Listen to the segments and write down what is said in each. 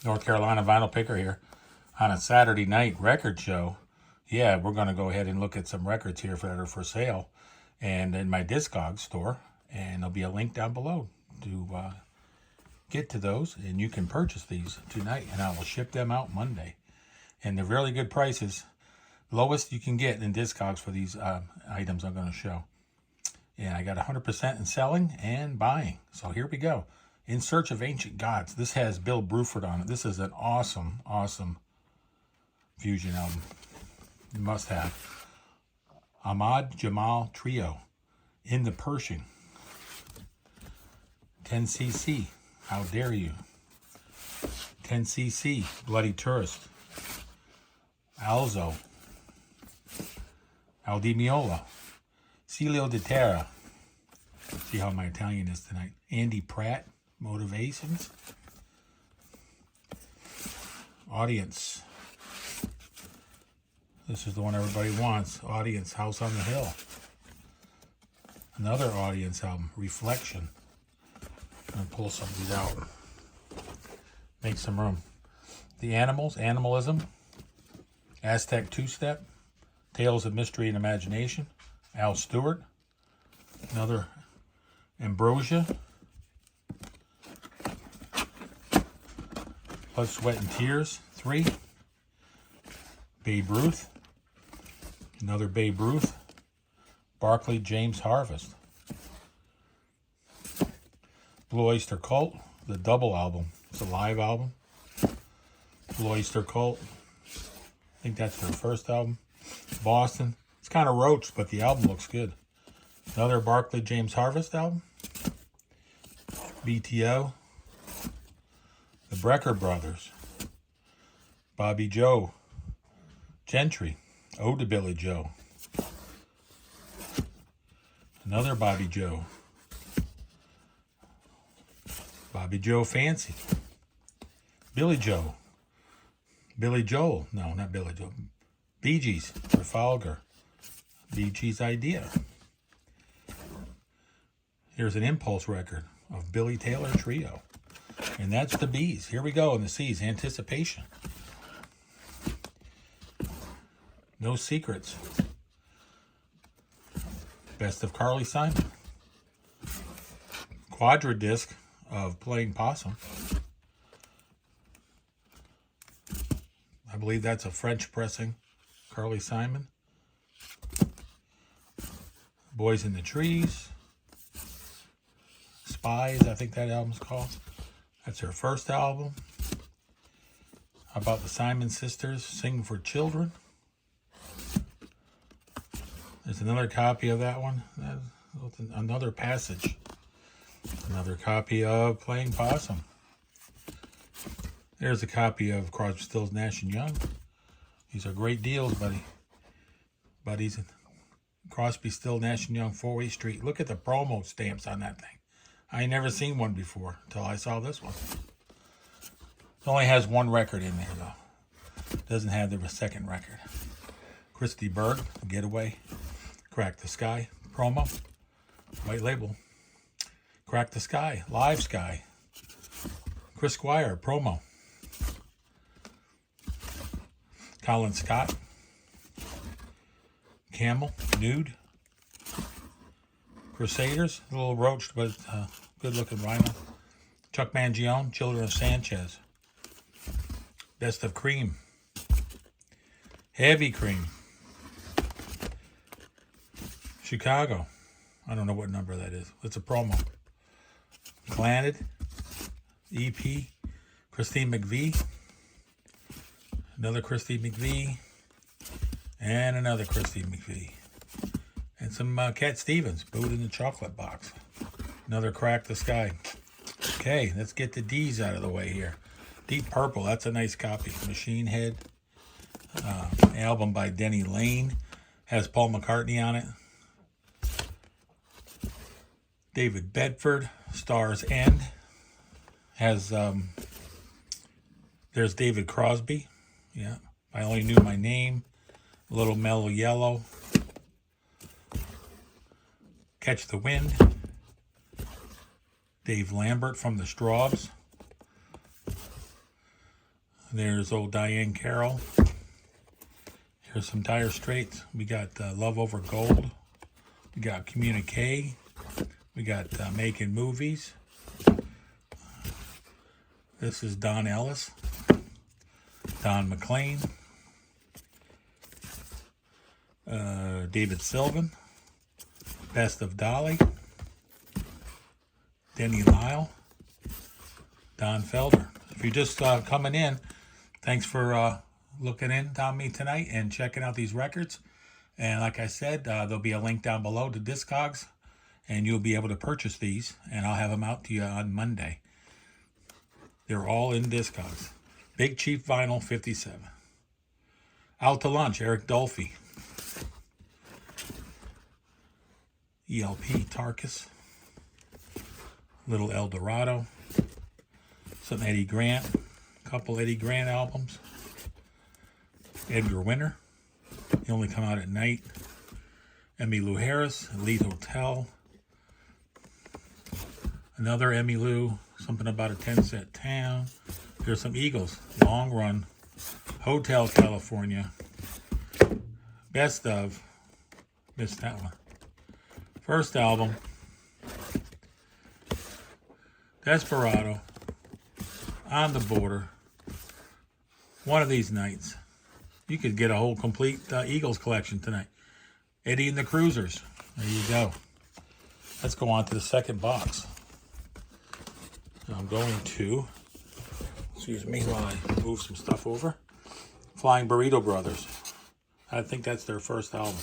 North Carolina Vinyl Picker here on a Saturday night record show. Yeah, we're going to go ahead and look at some records here that are for sale and in my Discogs store. And there'll be a link down below to get to those. And you can purchase these tonight and I will ship them out Monday. And they're really good prices. Lowest you can get in Discogs for these items I'm going to show. And I got 100% in selling and buying. So here we go. In Search of Ancient Gods. This has Bill Bruford on it. This is an awesome, awesome fusion album. You must have. Ahmad Jamal Trio. In the Pershing. 10cc. How Dare You. 10cc. Bloody Tourist. Alzo. Al Di Meola. Celio de Terra. See how my Italian is tonight. Andy Pratt. Motivations. Audience. This is the one everybody wants. Audience, House on the Hill. Another Audience album, Reflection. I'm going to pull some of these out. Make some room. The Animals, Animalism. Aztec Two-Step. Tales of Mystery and Imagination. Al Stewart. Another Ambrosia. Blood, Sweat, and Tears, 3. Babe Ruth. Another Babe Ruth. Barclay James Harvest. Blue Oyster Cult, the double album. It's a live album. Blue Oyster Cult. I think that's their first album. Boston. It's kind of roached, but the album looks good. Another Barclay James Harvest album. BTO. The Brecker Brothers. Bobby Joe. Gentry. Ode to Billy Joe. Another Bobby Joe. Bobby Joe Fancy. Billy Joe. Billy Joel. No, not Billy Joel. Bee Gees. Trafalgar. Bee Gees Idea. Here's an Impulse record of Billy Taylor Trio. And that's the B's. Here we go in the C's. Anticipation. No Secrets. Best of Carly Simon. Quadra disc of Playing Possum. I believe that's a French pressing. Carly Simon. Boys in the Trees. Spies, I think that album's called. That's her first album. How about the Simon Sisters, Sing for Children? There's another copy of that one. Another Passage. Another copy of Playing Possum. There's a copy of Crosby, Stills, Nash & Young. These are great deals, buddies. Crosby, Stills, Nash & Young, 4-Way Street. Look at the promo stamps on that thing. I ain't never seen one before until I saw this one. It only has one record in there, though. It doesn't have the second record. Christy Berg, Getaway. Crack the Sky, promo. White label. Crack the Sky, Live Sky. Chris Squire, promo. Colin Scott. Camel, Nude. Crusaders, a little roached, but good looking vinyl. Chuck Mangione, Children of Sanchez. Best of Cream. Heavy Cream. Chicago. I don't know what number that is. It's a promo. Planted. EP. Christine McVie. Another Christine McVie. And another Christine McVie. And some Cat Stevens, Boot in the Chocolate Box. Another Crack the Sky. Okay, let's get the D's out of the way here. Deep Purple, that's a nice copy. Machine Head. Album by Denny Lane. Has Paul McCartney on it. David Bedford, Star's End. Has, there's David Crosby. Yeah, I Only Knew My Name. Little Mellow Yellow. Catch the Wind. Dave Lambert from the Strawbs. There's old Diane Carroll. Here's some Dire Straits. We got Love Over Gold. We got Communique. We got Making Movies. This is Don Ellis. Don McLean. David Sylvan. Best of Dolly. Denny Lyle. Don Felder. If you're just coming in, thanks for looking in on me tonight and checking out these records. And like I said, there'll be a link down below to Discogs, and you'll be able to purchase these, and I'll have them out to you on Monday. They're all in Discogs. Big Chief Vinyl 57. Out to Lunch, Eric Dolphy. ELP, Tarkus. Little El Dorado. Some Eddie Grant. A couple Eddie Grant albums. Edgar Winter. He Only Come Out at Night. Emmylou Harris, Elite Hotel. Another Emmylou, something about a 10-cent town. There's some Eagles, Long Run, Hotel California, Best of, missed that one. First album, Desperado, On the Border. One of these nights, you could get a whole complete Eagles collection tonight. Eddie and the Cruisers. There you go. Let's go on to the second box. I'm going to, excuse me while I move some stuff over. Flying Burrito Brothers. I think that's their first album.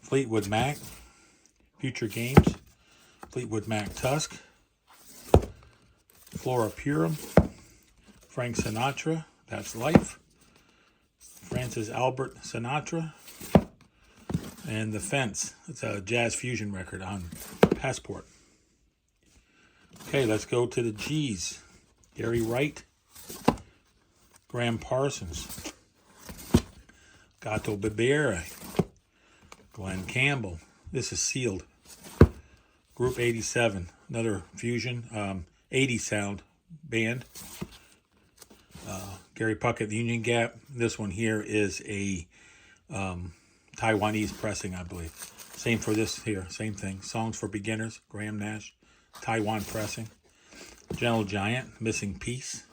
Fleetwood Mac. Future Games. Fleetwood Mac Tusk. Flora Purim. Frank Sinatra. That's Life. Francis Albert Sinatra. And The Fence. It's a jazz fusion record on Passport. Okay, let's go to the G's. Gary Wright. Graham Parsons. Gato Bibera. Glenn Campbell. This is sealed. Group 87. Another fusion, 80s sound band. Gary Puckett, Union Gap. This one here is a Taiwanese pressing, I believe. Same for this here, same thing. Songs for Beginners, Graham Nash. Taiwan pressing. Gentle Giant, Missing Piece.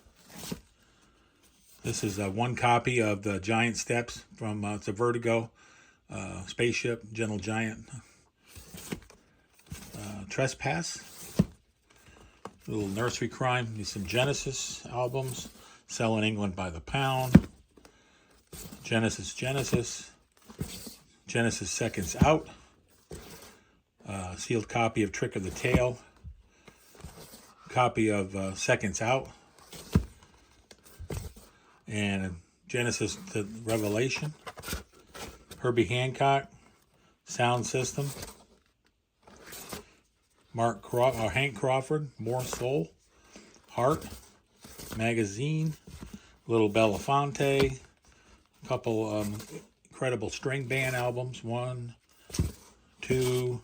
This is one copy of the Giant Steps from it's a Vertigo Spaceship, Gentle Giant. Trespass. A little nursery crime. There's some Genesis albums. Selling England by the Pound. Genesis. Genesis Seconds Out. Sealed copy of Trick of the Tail. Copy of Seconds Out. And Genesis to Revelation. Herbie Hancock. Sound System. Hank Crawford. More Soul. Heart. Magazine. Little Belafonte. A couple incredible string band albums. 1, 2.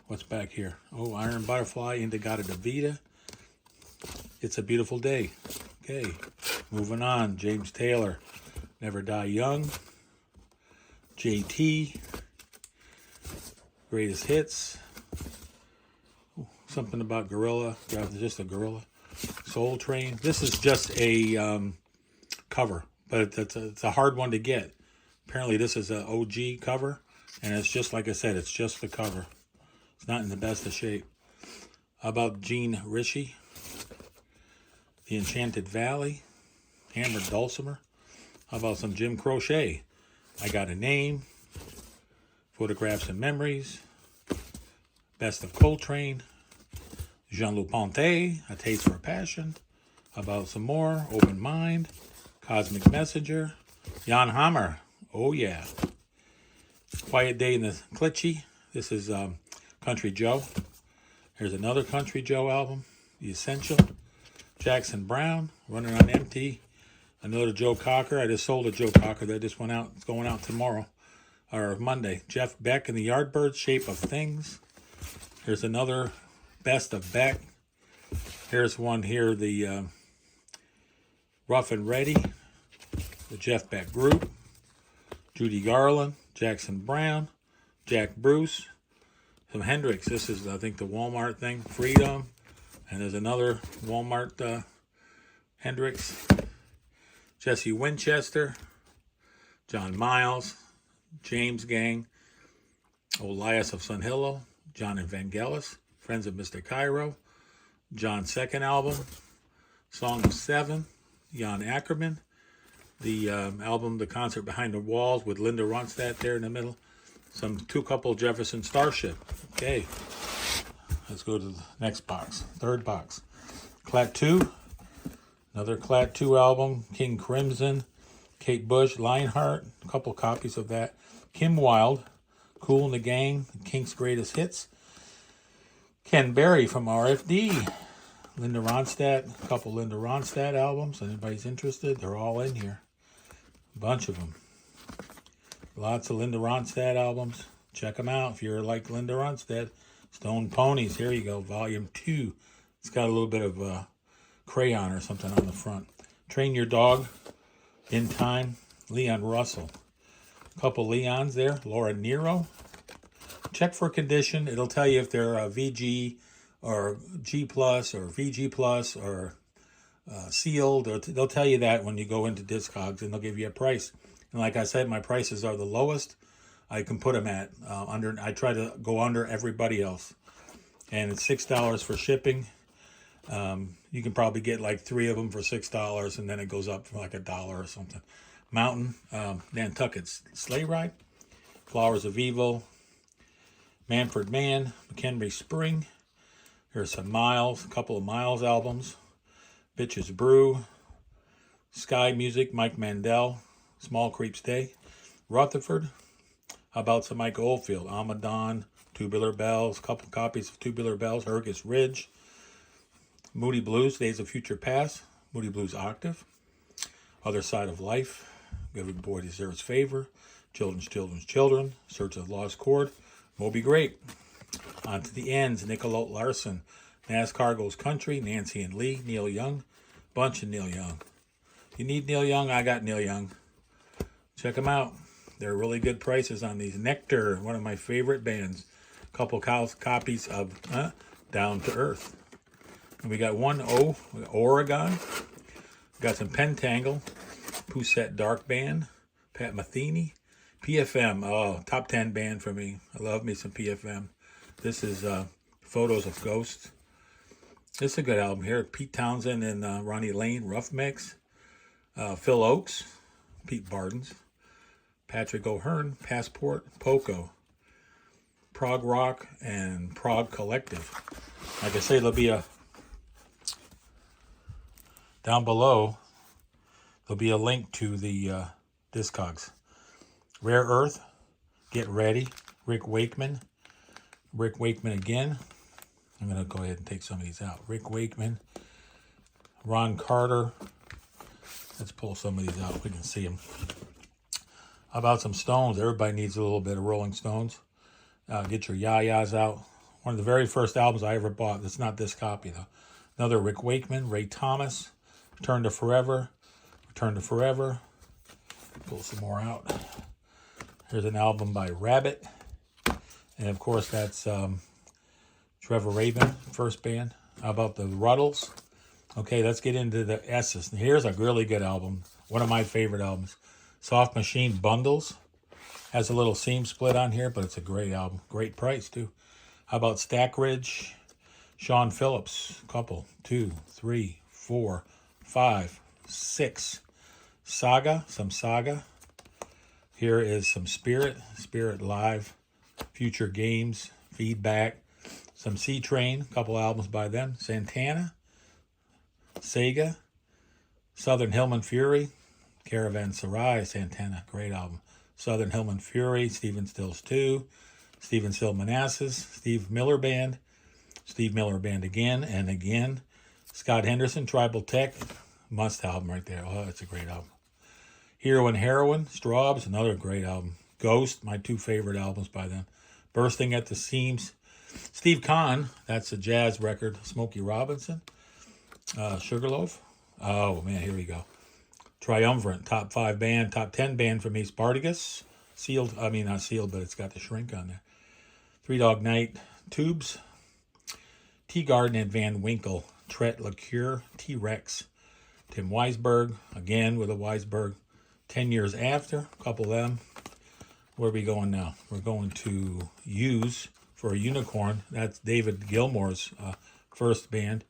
What's back here? Oh, Iron Butterfly, Indigata Davida. It's a Beautiful Day. Okay, moving on. James Taylor, Never Die Young. JT, Greatest Hits. Ooh, something about Gorilla. Yeah, just a Gorilla. Soul Train. This is just a cover, but it's a hard one to get. Apparently, this is an OG cover, and it's just like I said. It's just the cover. It's not in the best of shape. How about Gene Ritchie? The Enchanted Valley. Hammered Dulcimer. How about some Jim Croce? I Got a Name. Photographs and Memories. Best of Coltrane. Jean-Luc Ponty. A Taste for Passion. How about some more? Open Mind. Cosmic Messenger. Jan Hammer. Oh yeah. Quiet Day in the Klitschy. This is Country Joe. Here's another Country Joe album. The Essential. Jackson Browne, Running on Empty. Another Joe Cocker. I just sold a Joe Cocker that just went out. It's going out tomorrow or Monday. Jeff Beck and the Yardbirds, Shape of Things. Here's another Best of Beck. Here's one here, the Rough and Ready, the Jeff Beck Group, Judy Garland, Jackson Browne, Jack Bruce, some Hendrix. This is, I think, the Walmart thing, Freedom. And there's another Walmart Hendrix, Jesse Winchester, John Miles, James Gang, Elias of Sun Hillo, John Evangelis, Friends of Mr. Cairo, John's second album, Song of Seven, Jan Ackerman, the album, The Concert Behind the Walls with Linda Ronstadt there in the middle, two couple Jefferson Starship. Okay, let's go to the next box, third box. Klaatu, another Klaatu album, King Crimson, Kate Bush, Lionheart, a couple copies of that. Kim Wilde, Kool and the Gang, Kinks' Greatest Hits. Ken Berry from RFD. Linda Ronstadt, a couple Linda Ronstadt albums. Anybody's interested, they're all in here. A bunch of them. Lots of Linda Ronstadt albums. Check them out if you're like Linda Ronstadt. Stone Ponies, here you go, Volume 2. It's got a little bit of crayon or something on the front. Train Your Dog, In Time, Leon Russell. A couple Leons there, Laura Nyro. Check for condition. It'll tell you if they're VG or G plus or VG plus or sealed. They'll tell you that when you go into Discogs, and they'll give you a price. And like I said, my prices are the lowest I can put them at. I try to go under everybody else. And it's $6 for shipping. You can probably get like 3 of them for $6, and then it goes up for like $1 or something. Mountain, Nantucket's Sleigh Ride, Flowers of Evil, Manfred Mann, McHenry Spring. Here's some Miles, a couple of Miles albums. Bitches Brew, Sky Music, Mike Mandel, Small Creeps Day, Rutherford. How about some Mike Oldfield, Amadon, Tubular Bells, a couple copies of Tubular Bells, Hergus Ridge, Moody Blues, Days of Future Past, Moody Blues Octave, Other Side of Life, Every Boy Deserves Favor, Children's Children, Search of the Lost Chord, Moby Grape. On to the Ends, Nicolette Larson, NASCAR Goes Country, Nancy and Lee, Neil Young, bunch of Neil Young. You need Neil Young, I got Neil Young. Check them out. They're really good prices on these. Nectar, one of my favorite bands. A couple copies of Down to Earth. And we got Oregon. We got some Pentangle, Poussette Dark Band, Pat Metheny, PFM. Oh, top 10 band for me. I love me some PFM. This is Photos of Ghosts. This is a good album here. Pete Townsend and Ronnie Lane, Rough Mix. Phil Oakes, Pete Bardens. Patrick O'Hearn, Passport, Poco, Prog Rock, and Prog Collective. Like I say, there'll be down below, there'll be a link to the Discogs. Rare Earth, Get Ready, Rick Wakeman again. I'm going to go ahead and take some of these out. Rick Wakeman, Ron Carter. Let's pull some of these out. We can see them. How about some Stones? Everybody needs a little bit of Rolling Stones. Get your Yayas out. One of the very first albums I ever bought. It's not this copy, though. Another Rick Wakeman, Ray Thomas, Return to Forever. Pull some more out. Here's an album by Rabbit. And, of course, that's Trevor Rabin, first band. How about the Ruddles? Okay, let's get into the S's. Here's a really good album. One of my favorite albums. Soft Machine Bundles. Has a little seam split on here, but it's a great album. Great price, too. How about Stack Ridge? Sean Phillips. Couple. 2, 3, 4, 5, 6. Saga. Some Saga. Here is some Spirit. Spirit Live. Future Games. Feedback. Some C-Train. A couple albums by them. Santana. Sega. Southern Hillman Fury. Caravanserai, Santana, great album. Southern Hillman Fury, Stephen Stills 2, Stephen Still Manassas, Steve Miller Band again and again. Scott Henderson, Tribal Tech, must album right there. Oh, that's a great album. Hero and Heroine, Straubs, another great album. Ghost, my 2 favorite albums by them. Bursting at the Seams. Steve Kahn, that's a jazz record. Smokey Robinson, Sugarloaf. Oh, man, here we go. Triumvirate, top 5 band, top 10 band for me, Spartacus. Sealed, I mean not sealed, but it's got the shrink on there. Three Dog Night, Tubes. Teagarden and Van Winkle, Tret Liqueur, T-Rex. Tim Weisberg, again with a Weisberg. 10 Years After, a couple of them. Where are we going now? We're going to Use for a Unicorn. That's David Gilmour's first band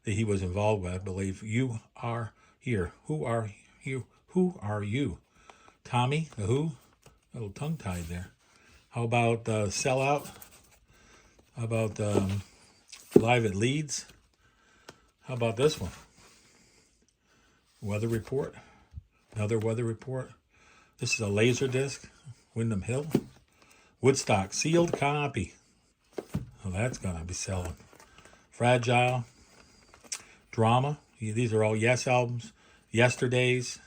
that he was involved with, I believe. You Are Here. Who are you? Who are you? Tommy, the Who? A little tongue-tied there. How about Sellout? How about Live at Leeds? How about this one? Weather Report. Another Weather Report. This is a laser disc. Windham Hill. Woodstock. Sealed copy. Oh, that's going to be selling. Fragile. Drama. These are all Yes albums. Yesterdays.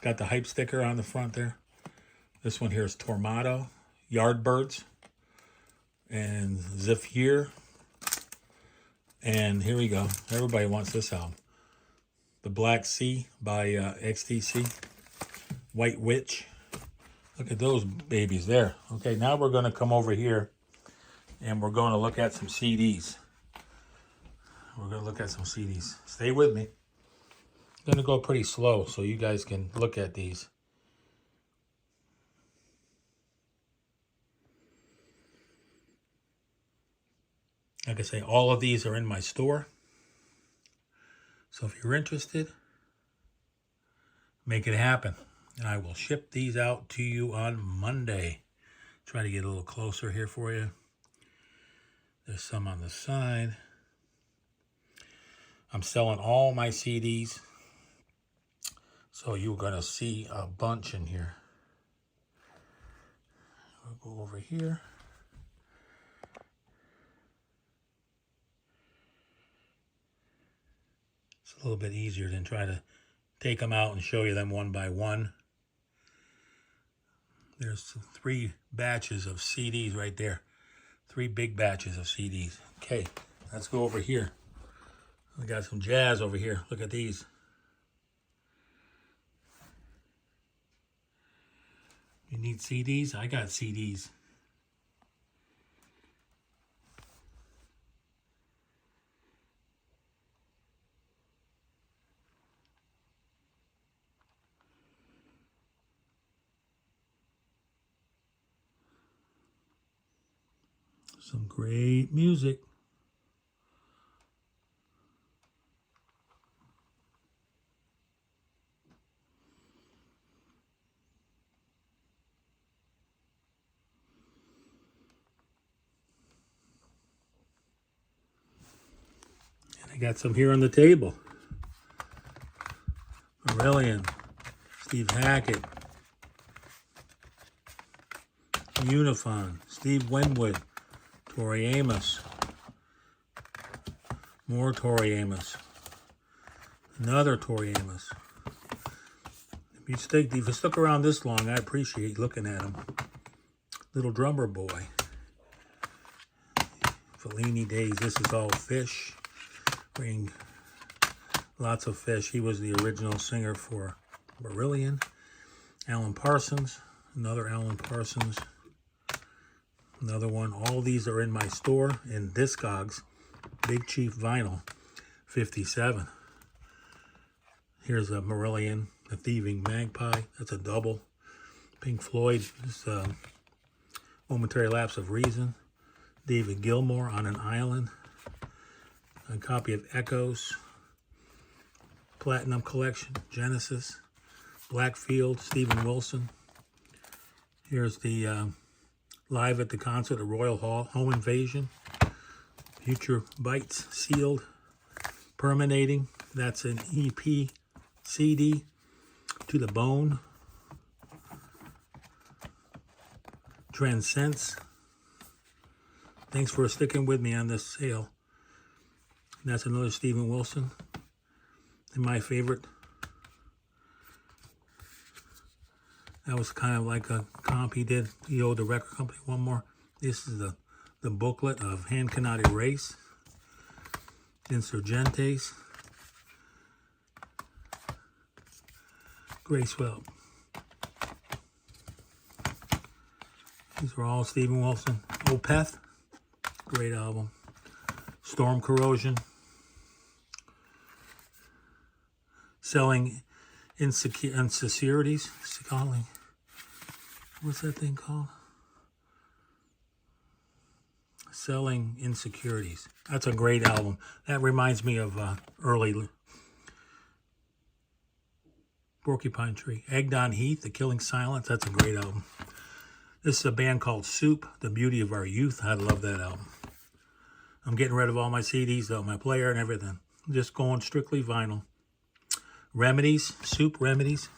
Got the hype sticker on the front there. This one here is Tormato. Yardbirds. And Zephyr. And here we go. Everybody wants this album. The Black Sea by XTC. White Witch. Look at those babies there. Okay, now we're going to come over here and we're going to look at some CDs. We're going to look at some CDs. Stay with me. I'm going to go pretty slow so you guys can look at these. Like I say, all of these are in my store. So if you're interested, make it happen. And I will ship these out to you on Monday. Try to get a little closer here for you. There's some on the side. I'm selling all my CDs. So you're going to see a bunch in here. We'll go over here. It's a little bit easier than try to take them out and show you them one by one. There's 3 batches of CDs right there. 3 big batches of CDs. Okay, let's go over here. We got some jazz over here. Look at these. You need CDs? I got CDs. Some great music. And I got some here on the table. Marillion, Steve Hackett, Unifon, Steve Winwood, Tori Amos, more Tori Amos, another Tori Amos. If you stick around this long, I appreciate looking at him. Little Drummer Boy, Fellini days. This is all Fish. Bring lots of Fish. He was the original singer for Marillion. Alan Parsons, another Alan Parsons. Another one. All these are in my store in Discogs. Big Chief Vinyl, 57. Here's a Marillion, The Thieving Magpie. That's a double. Pink Floyd, this Momentary Lapse of Reason. David Gilmour, On an Island. A copy of Echoes. Platinum Collection, Genesis. Blackfield, Steven Wilson. Here's the Live at the Concert at Royal Hall, Home Invasion, Future Bites, Sealed, Permeating, that's an EP, CD, To the Bone, Transcends. Thanks for sticking with me on this sale. And that's another Steven Wilson, and my favorite. That was kind of like a comp he did. He owed the record company one more. This is the booklet of Hand Cannot Erase. Insurgentes. Grace Weld. These are all Steven Wilson. Opeth, great album. Storm Corrosion. Selling Insecurities. What's that thing called? Selling Insecurities. That's a great album. That reminds me of early Porcupine Tree. Egged on Heath, The Killing Silence. That's a great album. This is a band called Soup, The Beauty of Our Youth. I love that album. I'm getting rid of all my CDs, though, my player and everything. I'm just going strictly vinyl. Remedies, Soup Remedies.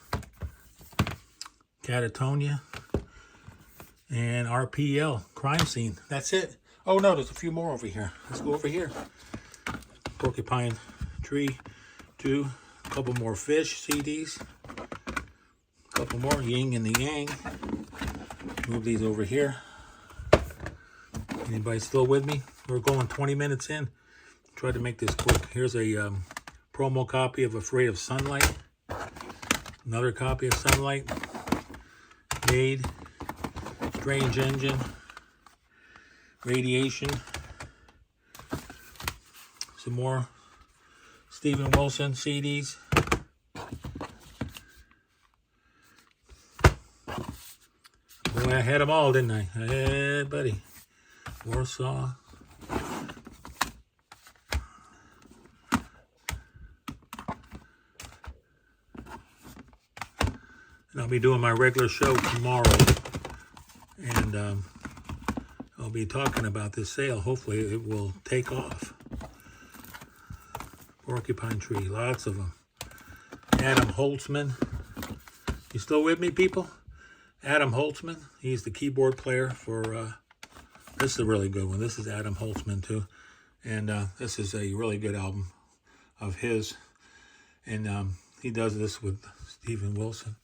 Catatonia. And RPL, Crime Scene. That's it. Oh, no, there's a few more over here. Let's go over here. Porcupine Tree 2. A couple more Fish CDs. A couple more Yin and the Yang. Move these over here. Anybody still with me? We're going 20 minutes in. Try to make this quick. Here's a promo copy of Afraid of Sunlight. Another copy of Sunlight. Made. Strange Engine. Radiation. Some more Steven Wilson CDs. Boy, I had them all, didn't I? Hey, buddy. Warsaw. And I'll be doing my regular show tomorrow. And I'll be talking about this sale. Hopefully it will take off. Porcupine Tree, lots of them. Adam Holtzman. You still with me, people? Adam Holtzman. He's the keyboard player for... this is a really good one. This is Adam Holtzman, too. And this is a really good album of his. And he does this with Steven Wilson.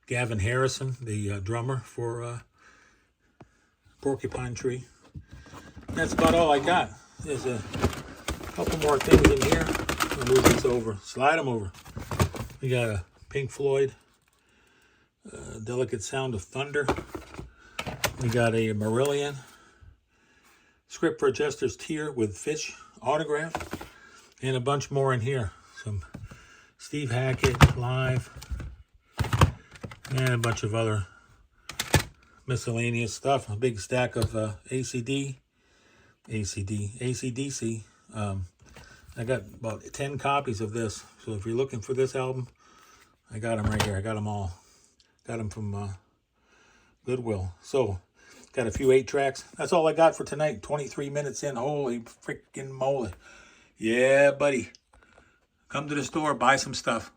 Gavin Harrison, the drummer for Porcupine Tree. That's about all I got. There's a couple more things in here. I'll move this over. Slide them over. We got a Pink Floyd, Delicate Sound of Thunder. We got a Marillion. Script for a Jester's Tear with Fish autograph. And a bunch more in here. Some Steve Hackett live. And a bunch of other miscellaneous stuff. A big stack of ACDC. I got about 10 copies of this. So if you're looking for this album, I got them right here. I got them all. Got them from Goodwill. So, got a few 8-tracks. That's all I got for tonight. 23 minutes in. Holy freaking moly. Yeah, buddy. Come to the store. Buy some stuff.